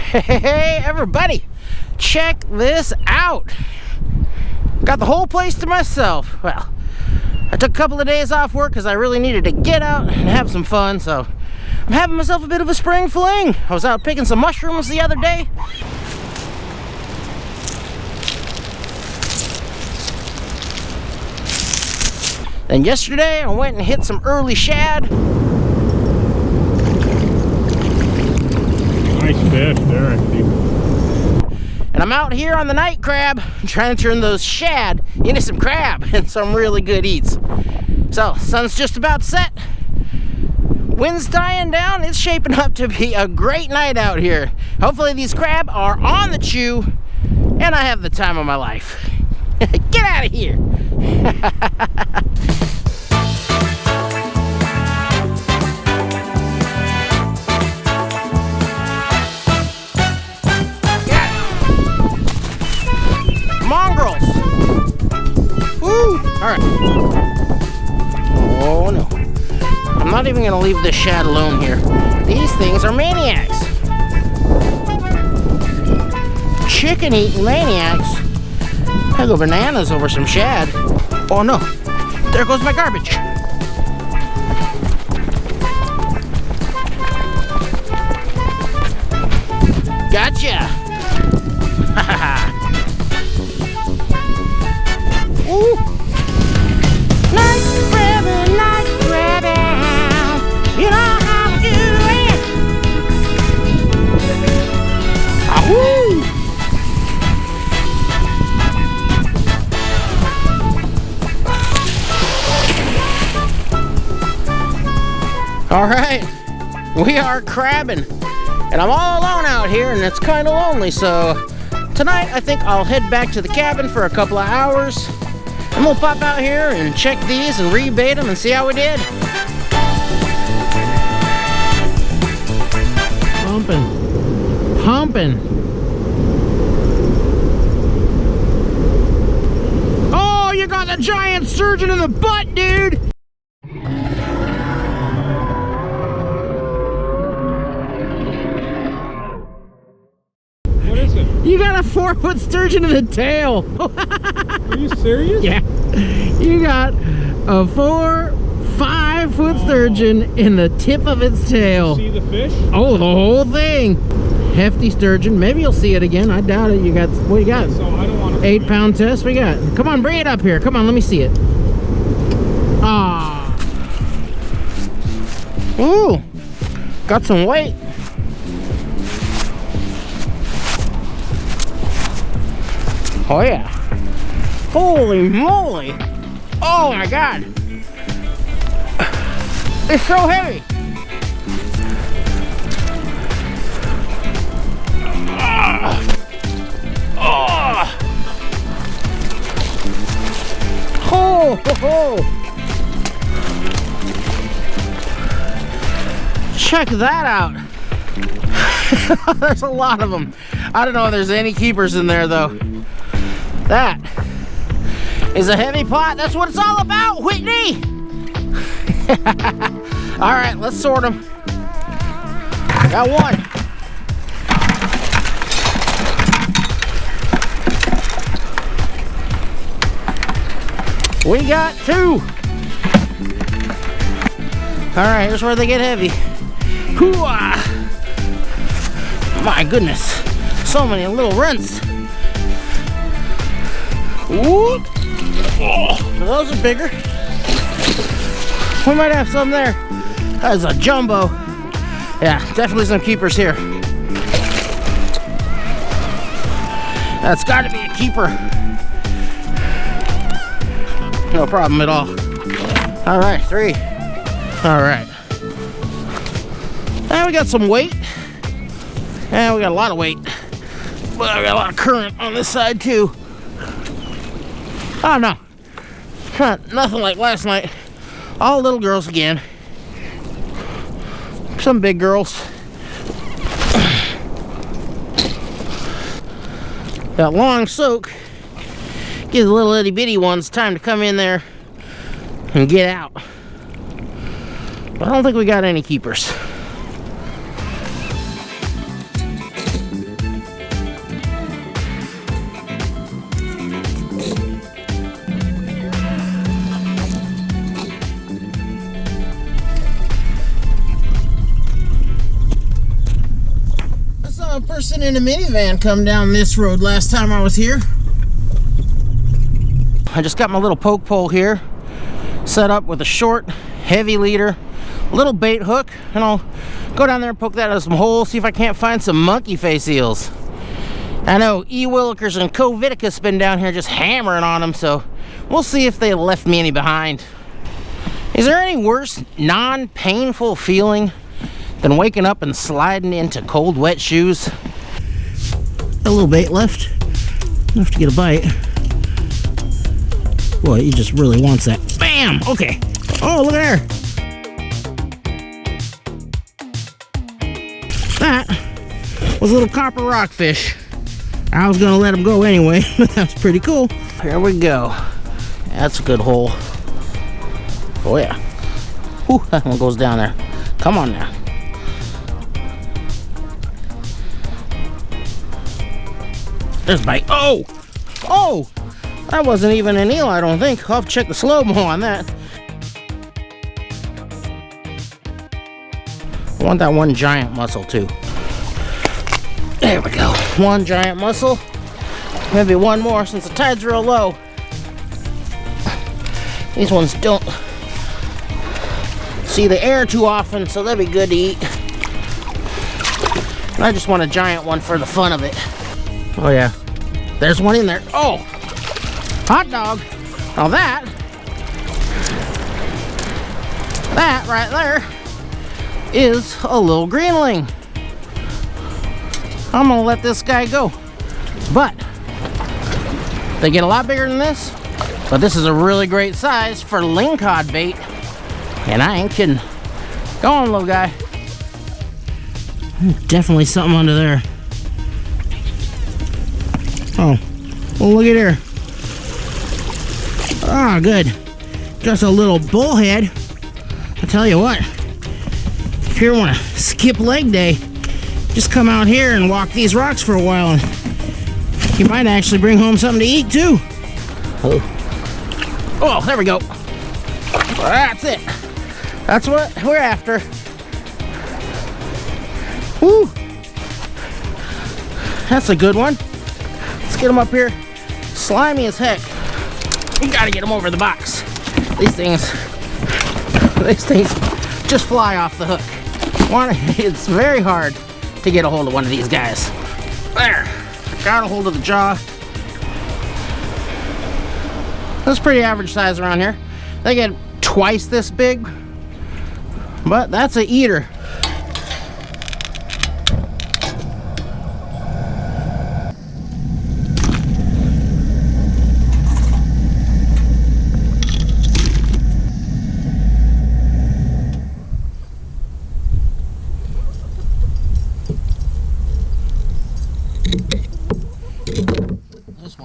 Hey everybody, check this out. Got the whole place to myself. Well, I took a couple of days off work because I really needed to get out and have some fun, so I'm having myself a bit of a spring fling. I was out picking some mushrooms the other day. Then yesterday I went and hit some early shad. Nice fish there, I think. And I'm out here on the night crab trying to turn those shad into some crab and some really good eats. So, sun's just about set. Wind's dying down. It's shaping up to be a great night out here. Hopefully these crab are on the chew and I have the time of my life. Get out of here. Mongrels. Woo! Alright. Oh no. I'm not even gonna leave this shad alone here. These things are maniacs. Chicken eating maniacs. I go bananas over some shad. Oh no. There goes my garbage. Gotcha. Ooh. Nice grabbing, you know how to do it. Ahoo! All right, we are crabbing, and I'm all alone out here, and it's kind of lonely. So tonight, I think I'll head back to the cabin for a couple of hours. And we'll pop out here and check these and rebait them and see how we did. Pumping. Oh, you got the giant sturgeon in the butt, dude. What is it? You got a 4-foot sturgeon in the tail. Are you serious? Yeah. You got a 4-5-foot sturgeon in the tip of its tail. See the fish? Oh, the whole thing. Hefty sturgeon. Maybe you'll see it again. I doubt it. You got, what you got? So I don't want to. 8-pound test we got. Come on, bring it up here. Come on, let me see it. Ah. Ooh. Got some weight. Oh yeah. Holy moly. Oh my God. It's so heavy. Oh. Check that out. There's a lot of them. I don't know if there's any keepers in there though. That is a heavy pot. That's what it's all about, Whitney. All right, let's sort them. Got one. We got 2. All right, here's where they get heavy. Hoo-ah. My goodness, so many little runts. Ooh. Oh, those are bigger. We might have some there. That's a jumbo. Yeah, definitely some keepers here. That's got to be a keeper. No problem at all. All right, 3. All right. Now we got some weight. And we got a lot of weight. But we got a lot of current on this side too. Oh no. Nothing like last night. All little girls again. Some big girls. That long soak gives the little itty bitty ones time to come in there and get out. But I don't think we got any keepers. a person in a minivan come down this road last time I was here. I just got my little poke pole here set up with a short, heavy leader, little bait hook, and I'll go down there and poke that out of some holes, see if I can't find some monkey face eels. I know E. Willikers and Co. Viticus been down here just hammering on them, so we'll see if they left me any behind. Is there any worse non-painful feeling than waking up and sliding into cold, wet shoes? A little bait left, enough to get a bite. Boy, he just really wants that. Bam! Okay. Oh, look at there. That was a little copper rockfish. I was gonna let him go anyway, but that's pretty cool. Here we go. That's a good hole. Oh yeah. Whew, that one goes down there. Come on now. There's a bite. Oh! Oh! That wasn't even an eel, I don't think. I'll have to check the slow-mo on that. I want that one giant mussel too. There we go. One giant mussel. Maybe one more since the tide's real low. These ones don't see the air too often, so that'd be good to eat. And I just want a giant one for the fun of it. Oh yeah. There's one in there. Oh! Hot dog. Now that right there is a little greenling. I'm gonna let this guy go. But they get a lot bigger than this. But this is a really great size for lingcod bait. And I ain't kidding. Go on, little guy. Definitely something under there. Oh, well, look at here. Ah, good. Just a little bullhead. I tell you what, if you want to skip leg day, just come out here and walk these rocks for a while, and you might actually bring home something to eat too. Oh, there we go. Well, that's it. That's what we're after. Woo! That's a good one. Let's get them up here. Slimy as heck. You gotta get them over the box. These things just fly off the hook. It's very hard to get a hold of one of these guys. There, got a hold of the jaw. That's pretty average size around here. They get twice this big, but that's a eater.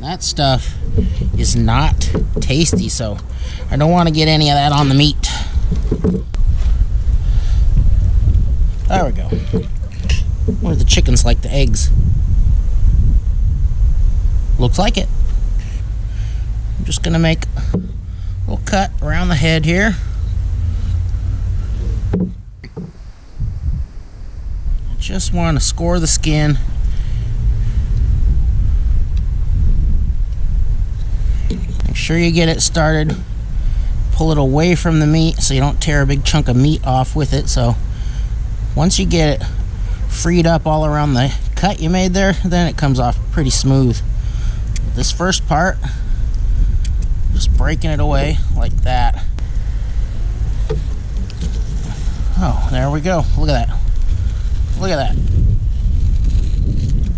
That stuff is not tasty, so I don't want to get any of that on the meat. There we go. What do the chickens like the eggs? Looks like it. I'm just gonna make a little cut around the head here. Just want to score the skin. Make sure you get it started. Pull it away from the meat so you don't tear a big chunk of meat off with it. So once you get it freed up all around the cut you made there, then it comes off pretty smooth. This first part, just breaking it away like that. Oh, there we go. Look at that. Look at that.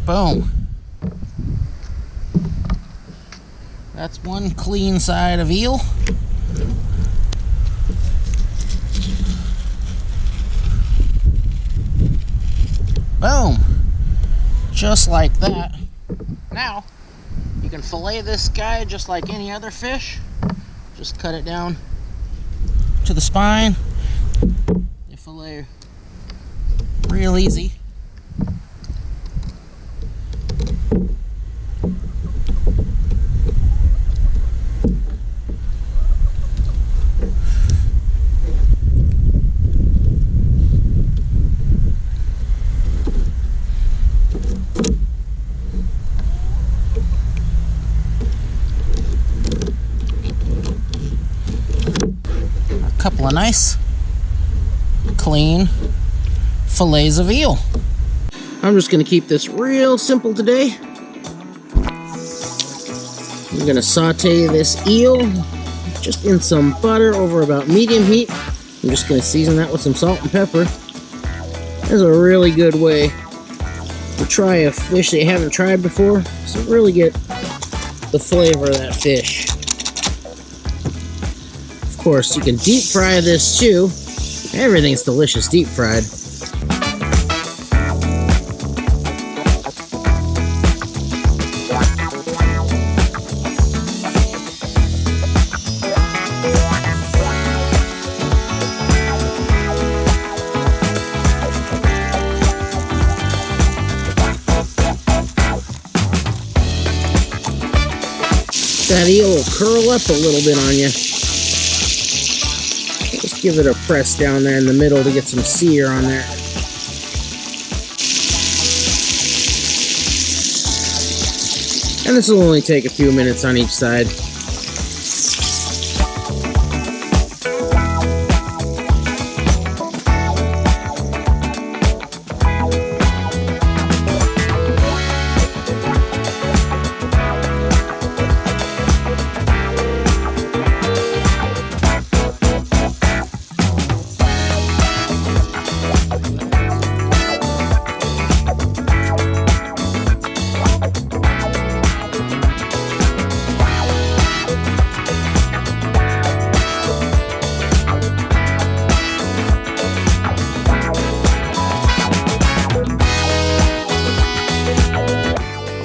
Boom. That's one clean side of eel. Boom. Just like that. Now, you can fillet this guy just like any other fish. Just cut it down to the spine. You fillet real easy. couple of nice, clean fillets of eel. I'm just gonna keep this real simple today. I'm gonna saute this eel just in some butter over about medium heat. I'm just gonna season that with some salt and pepper. This is a really good way to try a fish that you haven't tried before, so really get the flavor of that fish. Of course, you can deep fry this too. Everything's delicious deep fried. That eel will curl up a little bit on you. Just give it a press down there in the middle to get some sear on there. And this will only take a few minutes on each side.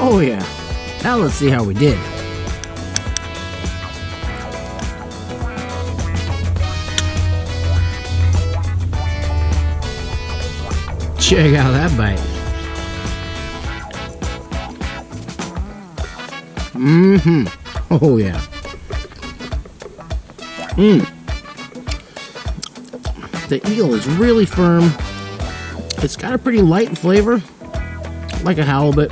Oh yeah, now let's see how we did. Check out that bite. Oh yeah. The eel is really firm. It's got a pretty light flavor, like a halibut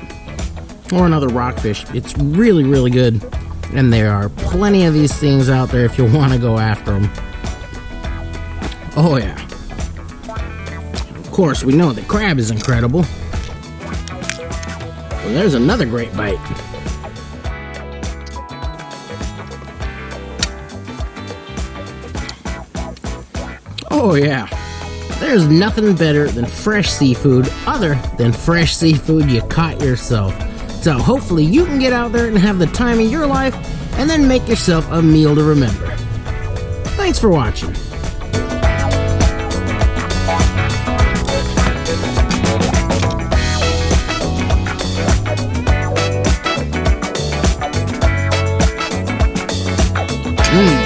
or another rockfish. It's really, really good. And there are plenty of these things out there if you want to go after them. Oh yeah. Of course, we know that crab is incredible. Well, there's another great bite. Oh yeah. There's nothing better than fresh seafood other than fresh seafood you caught yourself. So hopefully you can get out there and have the time of your life and then make yourself a meal to remember. Thanks for watching. Mmm.